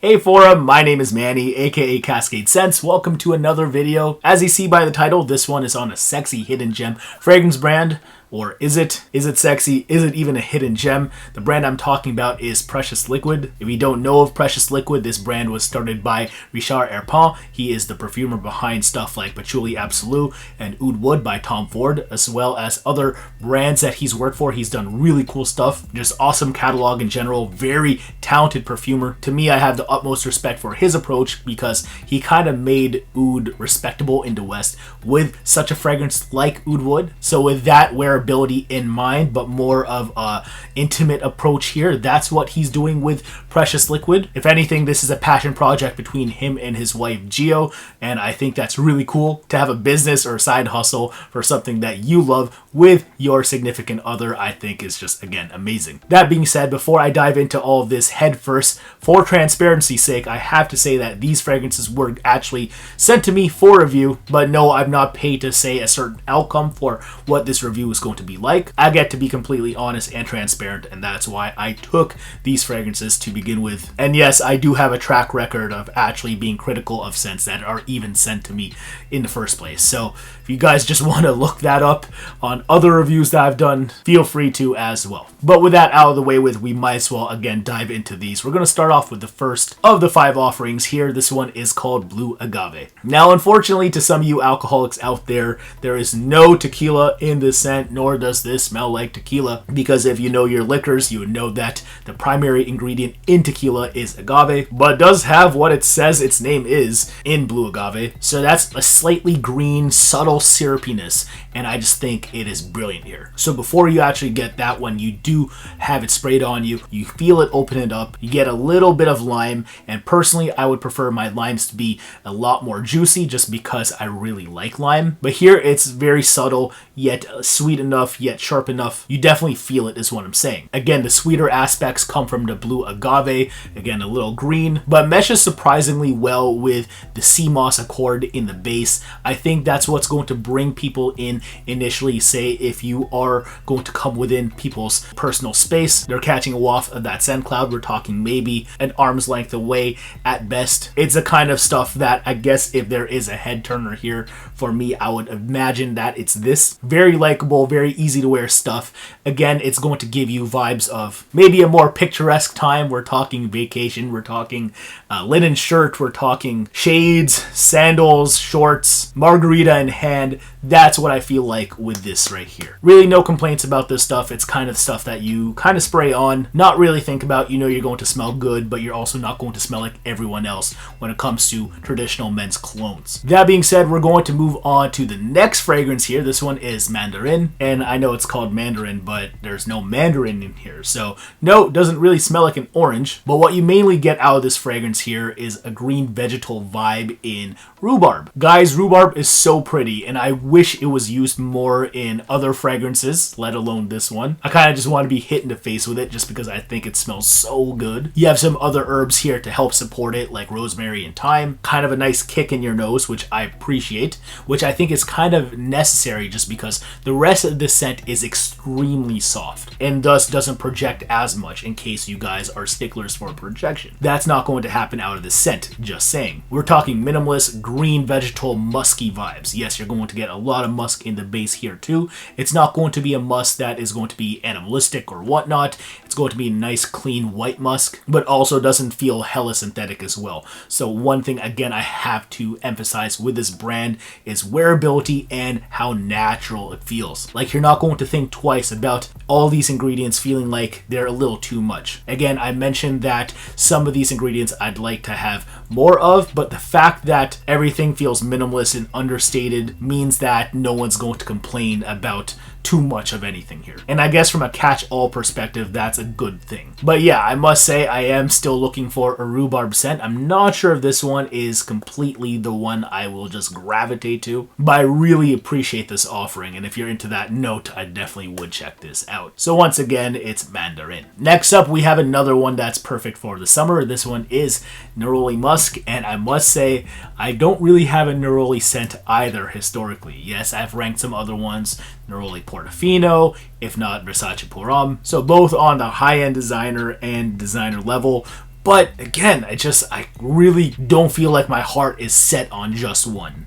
Hey forum, my name is Manny, aka CascadeScents. Welcome to another video. As you see by the title, this one is on a sexy hidden gem fragrance brand. Or is it? Is it sexy? Is it even a hidden gem? The brand I'm talking about is Precious Liquid. If you don't know of Precious Liquid, this brand was started by Xerjoff. He is the perfumer behind stuff like Patchouli Absolute and Oud Wood by Tom Ford, as well as other brands that he's worked for. He's done really cool stuff. Just awesome catalog in general. Very talented perfumer. To me, I have the utmost respect for his approach because he kind of made oud respectable in the West with such a fragrance like Oud Wood. So with that wearability in mind, but more of a intimate approach here, that's what he's doing with Precious Liquid. If anything, this is a passion project between him and his wife Gio, and I think that's really cool to have a business or a side hustle for something that you love with your significant other. I think is just, again, amazing. That being said, before I dive into all of this head first, for transparency's sake, I have to say that these fragrances were actually sent to me for review, but no, I'm not paid to say a certain outcome for what this review is going to be like. I get to be completely honest and transparent, and that's why I took these fragrances to begin with. And yes, I do have a track record of actually being critical of scents that are even sent to me in the first place. So if you guys just want to look that up on other reviews that I've done, feel free to as well. But with that out of the way with, we might as well again dive into these. We're going to start off with the first of the 5 offerings here. This one is called Blue Agave. Now, unfortunately, to some of you alcoholics out there, there is no tequila in this scent, nor does this smell like tequila, because if you know your liquors, you would know that the primary ingredient in tequila is agave, but it does have what it says its name is in Blue Agave. So that's a slightly green, subtle syrupiness, and I just think it is brilliant here. So before you actually get that one, you do have it sprayed on you. You feel it open it up. You get a little bit of lime, and personally, I would prefer my limes to be a lot more juicy just because I really like lime. But here, it's very subtle, yet sweet enough, yet sharp enough. You definitely feel it is what I'm saying. Again, the sweeter aspects come from the Blue Agave. Again, a little green, but meshes surprisingly well with the sea moss accord in the base. I think that's what's going to bring people in initially. Say if you are going to come within people's personal space, they're catching a waft of that scent cloud. We're talking maybe an arm's length away at best. It's the kind of stuff that I guess if there is a head turner here for me, I would imagine that it's this. Very likable, very easy to wear stuff. Again, it's going to give you vibes of maybe a more picturesque time. We're talking vacation, we're talking linen shirt, we're talking shades, sandals, shorts, margarita in hand. That's what I feel like with this right here. Really no complaints about this stuff. It's kind of stuff that you kind of spray on, not really think about. You know you're going to smell good, but you're also not going to smell like everyone else when it comes to traditional men's colognes. That being said, we're going to move on to the next fragrance here. This one is Mandarine, and I know it's called Mandarin, but there's no mandarin in here. So no, it doesn't really smell like an orange, but what you mainly get out of this fragrance here is a green vegetal vibe in rhubarb. Guys, rhubarb is so pretty, and I wish it was used more in other fragrances, let alone this one. I kind of just want to be hit in the face with it just because I think it smells so good. You have some other herbs here to help support it, like rosemary and thyme. Kind of a nice kick in your nose, which I appreciate, which I think is kind of necessary just because the rest of the scent is extremely soft and thus doesn't project as much in case you guys are sticklers for projection. That's not going to happen out of the scent, just saying. We're talking minimalist, green, vegetal, musky vibes. Yes, you're going to get a lot of musk in the base here too. It's not going to be a musk that is going to be animalistic or whatnot. It's going to be a nice, clean white musk, but also doesn't feel hella synthetic as well. So one thing, again, I have to emphasize with this brand is wearability and how natural it feels. Like you're not going to think twice about all these ingredients feeling like they're a little too much. Again, I mentioned that some of these ingredients I'd like to have more of, but the fact that everything feels minimalist and understated means that no one's going to complain about too much of anything here. And I guess from a catch-all perspective, that's a good thing. But yeah, I must say I am still looking for a rhubarb scent. I'm not sure if this one is completely the one I will just gravitate to, but I really appreciate this offering, and if you're into that note, I definitely would check this out. So once again, it's Mandarine. Next up, we have another one that's perfect for the summer. This one is Neroli Musk, and I must say, I don't really have a Neroli scent either historically. Yes, I've ranked some other ones, Neroli Portofino, if not Versace Parfum. So both on the high-end designer and designer level, But again, I really don't feel like my heart is set on just one.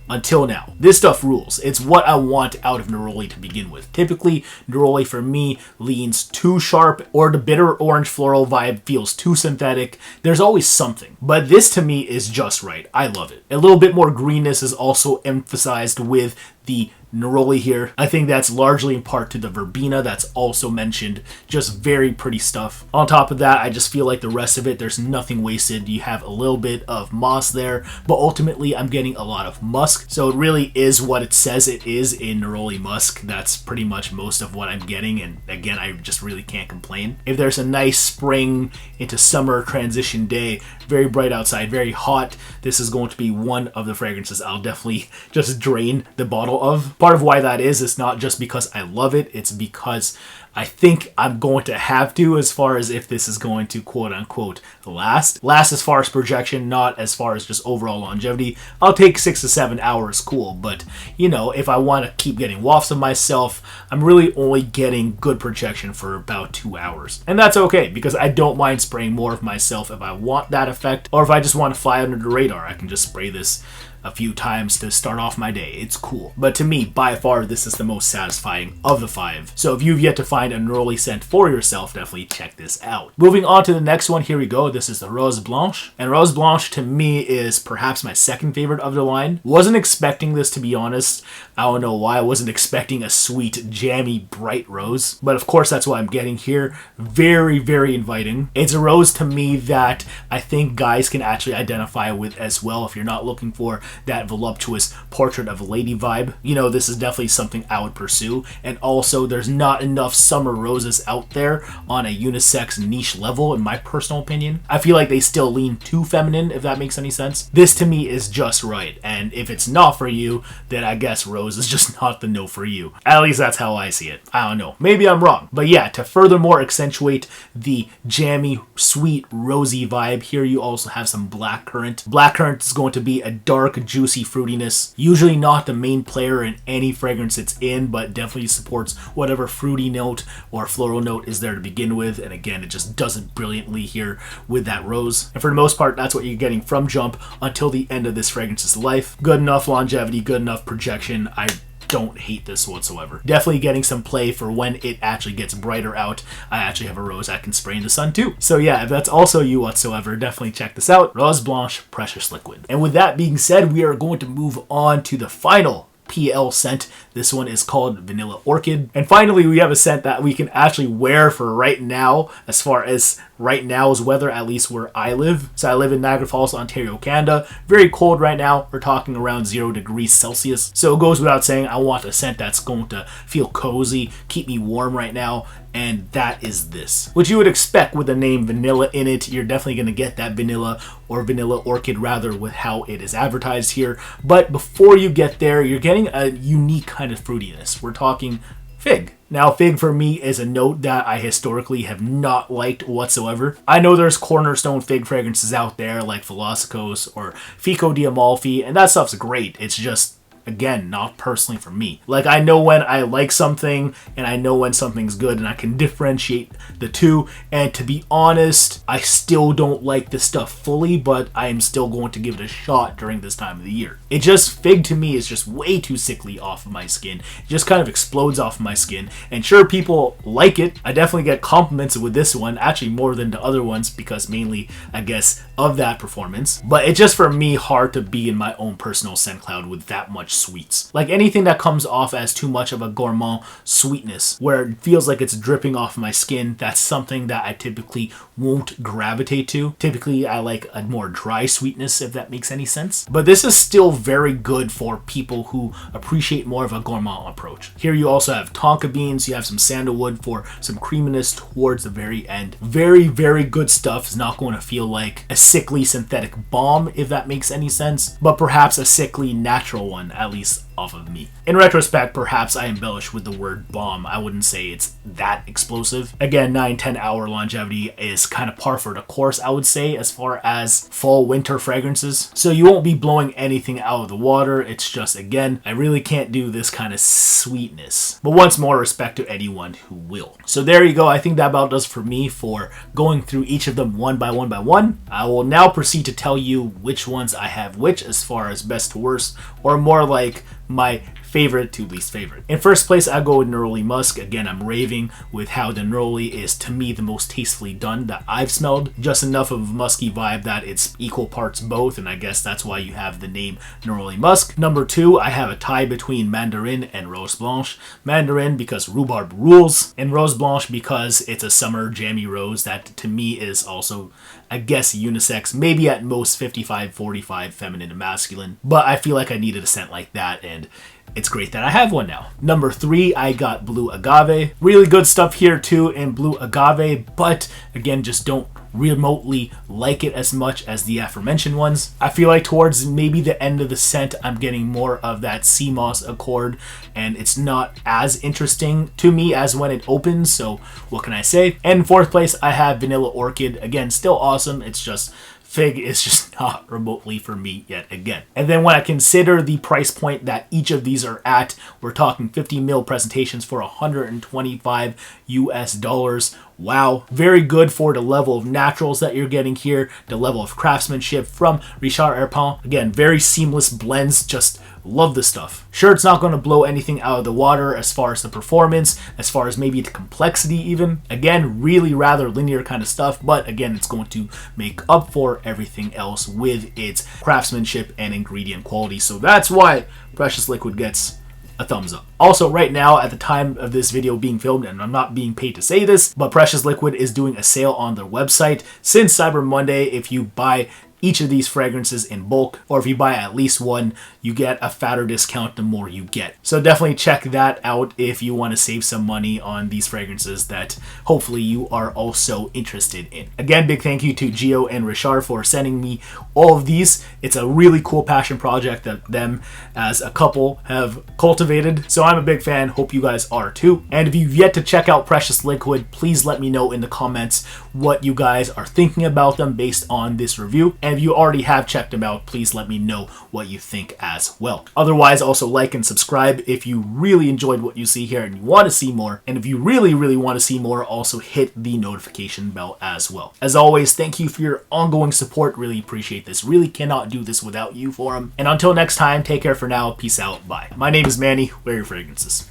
Until now. This stuff rules. It's what I want out of Neroli to begin with. Typically, Neroli for me leans too sharp, or the bitter orange floral vibe feels too synthetic. There's always something. But this to me is just right. I love it. A little bit more greenness is also emphasized with the Neroli here. I think that's largely in part to the verbena that's also mentioned. Just very pretty stuff. On top of that, I just feel like the rest of it, there's nothing wasted. You have a little bit of moss there, but ultimately I'm getting a lot of musk. So it really is what it says it is in Neroli Musk. That's pretty much most of what I'm getting, and again, I just really can't complain. If there's a nice spring into summer transition day, very bright outside, very hot, this is going to be one of the fragrances I'll definitely just drain the bottle of. Part of why that is not just because I love it, it's because I think I'm going to have to, as far as if this is going to quote unquote last. Last as far as projection, not as far as just overall longevity. I'll take 6 to 7 hours, cool, but you know, if I want to keep getting wafts of myself, I'm really only getting good projection for about 2 hours. And that's okay, because I don't mind spraying more of myself if I want that effect, or if I just want to fly under the radar, I can just spray this a few times to start off my day. It's cool. But to me, by far, this is the most satisfying of the 5. So if you've yet to find a Neroli scent for yourself, definitely check this out. Moving on to the next one, here we go. This is the Rose Blanche. And Rose Blanche to me is perhaps my second favorite of the line. Wasn't expecting this, to be honest. I don't know why. I wasn't expecting a sweet, jammy, bright rose. But of course, that's what I'm getting here. Very, very inviting. It's a rose to me that I think guys can actually identify with as well if you're not looking for that voluptuous portrait of a lady vibe. You know, this is definitely something I would pursue. And also, there's not enough summer roses out there on a unisex niche level, in my personal opinion. I feel like they still lean too feminine, if that makes any sense. This to me is just right. And if it's not for you, then I guess rose is just not the no for you. At least that's how I see it. I don't know. Maybe I'm wrong. But yeah, to furthermore accentuate the jammy, sweet, rosy vibe, here you also have some blackcurrant. Blackcurrant is going to be a dark, juicy fruitiness. Usually not the main player in any fragrance it's in, but definitely supports whatever fruity note or floral note is there to begin with. And again, it just does it brilliantly here with that rose. And for the most part, that's what you're getting from jump until the end of this fragrance's life. Good enough longevity, good enough projection. I don't hate this whatsoever. Definitely getting some play for when it actually gets brighter out. I actually have a rose I can spray in the sun too. So yeah, if that's also you whatsoever, definitely check this out. Rose Blanche Precious Liquid. And with that being said, we are going to move on to the final PL scent. This one is called Vanilla Orchid. And finally, we have a scent that we can actually wear for right now, as far as right now's weather, at least where I live. So I live in Niagara Falls, Ontario, Canada. Very cold right now. We're talking around 0 degrees Celsius. So it goes without saying, I want a scent that's going to feel cozy, keep me warm right now. And that is this. What you would expect with the name vanilla in it. You're definitely going to get that vanilla, or vanilla orchid rather, with how it is advertised here. But before you get there, you're getting a unique kind of fruitiness. We're talking fig. Now, fig for me is a note that I historically have not liked whatsoever. I know there's cornerstone fig fragrances out there like Velocicos or Fico di Amalfi, and that stuff's great. It's just, again, not personally for me. Like, I know when I like something and I know when something's good, and I can differentiate the two. And to be honest, I still don't like this stuff fully, but I am still going to give it a shot during this time of the year. It just, fig to me is just way too sickly off of my skin. It just kind of explodes off of my skin. And sure, people like it. I definitely get compliments with this one, actually more than the other ones, because mainly, I guess, of that performance. But it's just, for me, hard to be in my own personal scent cloud with that much sweets. Like anything that comes off as too much of a gourmand sweetness, where it feels like it's dripping off my skin, that's something that I typically won't gravitate to. Typically, I like a more dry sweetness, if that makes any sense. But this is still very good for people who appreciate more of a gourmand approach. Here you also have tonka beans, you have some sandalwood for some creaminess towards the very end. Very, very good stuff. It's not going to feel like a sickly synthetic bomb, if that makes any sense, but perhaps a sickly natural one, at least off of me. In retrospect, perhaps I embellish with the word bomb. I wouldn't say it's that explosive. Again, 9-10 hour longevity is kind of par for the course, I would say, as far as fall winter fragrances. So you won't be blowing anything out of the water. It's just, again, I really can't do this kind of sweetness. But once more, respect to anyone who will. So there you go. I think that about does for me for going through each of them one by one. I will now proceed to tell you which ones I have which as far as best to worst, or more like my favorite to least favorite. In first place, I go with Neroli Musk. Again, I'm raving with how the Neroli is, to me, the most tastefully done that I've smelled. Just enough of a musky vibe that it's equal parts both, and I guess that's why you have the name Neroli Musk. Number 2, I have a tie between Mandarine and Rose Blanche. Mandarine because rhubarb rules, and Rose Blanche because it's a summer jammy rose that to me is also, I guess, unisex, maybe at most 55-45 feminine and masculine, but I feel like I needed a scent like that, and it's great that I have one now. Number 3, I got Blue Agave. Really good stuff here too in Blue Agave, but again, just don't remotely like it as much as the aforementioned ones. I feel like towards maybe the end of the scent, I'm getting more of that sea moss accord, and it's not as interesting to me as when it opens, so what can I say? And in fourth place, I have Vanilla Orchid. Again, still awesome. It's just Fig is just not remotely for me yet again. And then when I consider the price point that each of these are at, we're talking 50 ml presentations for $125 US. Wow, very good for the level of naturals that you're getting here, the level of craftsmanship from Richard Herpin. Again, very seamless blends, just love the stuff. Sure, it's not going to blow anything out of the water as far as the performance, as far as maybe the complexity even. Again, really rather linear kind of stuff, but again, it's going to make up for everything else with its craftsmanship and ingredient quality. So that's why Precious Liquid gets a thumbs up. Also, right now, at the time of this video being filmed, and I'm not being paid to say this, but Precious Liquid is doing a sale on their website since Cyber Monday. If you buy each of these fragrances in bulk, or if you buy at least one, you get a fatter discount the more you get. So definitely check that out if you want to save some money on these fragrances that hopefully you are also interested in. Again, big thank you to Gio and Richard for sending me all of these. It's a really cool passion project that them as a couple have cultivated, so I'm a big fan. Hope you guys are too. And if you've yet to check out Precious Liquid, please let me know in the comments what you guys are thinking about them based on this review. And if you already have checked them out, please let me know what you think as well. Otherwise, also like and subscribe if you really enjoyed what you see here and you want to see more. And if you really want to see more, also hit the notification bell as well. As always, thank you for your ongoing support. Really appreciate this. Really cannot do this without you, Forum. And until next time, take care for now. Peace out. Bye. My name is Manny. Wear your fragrances.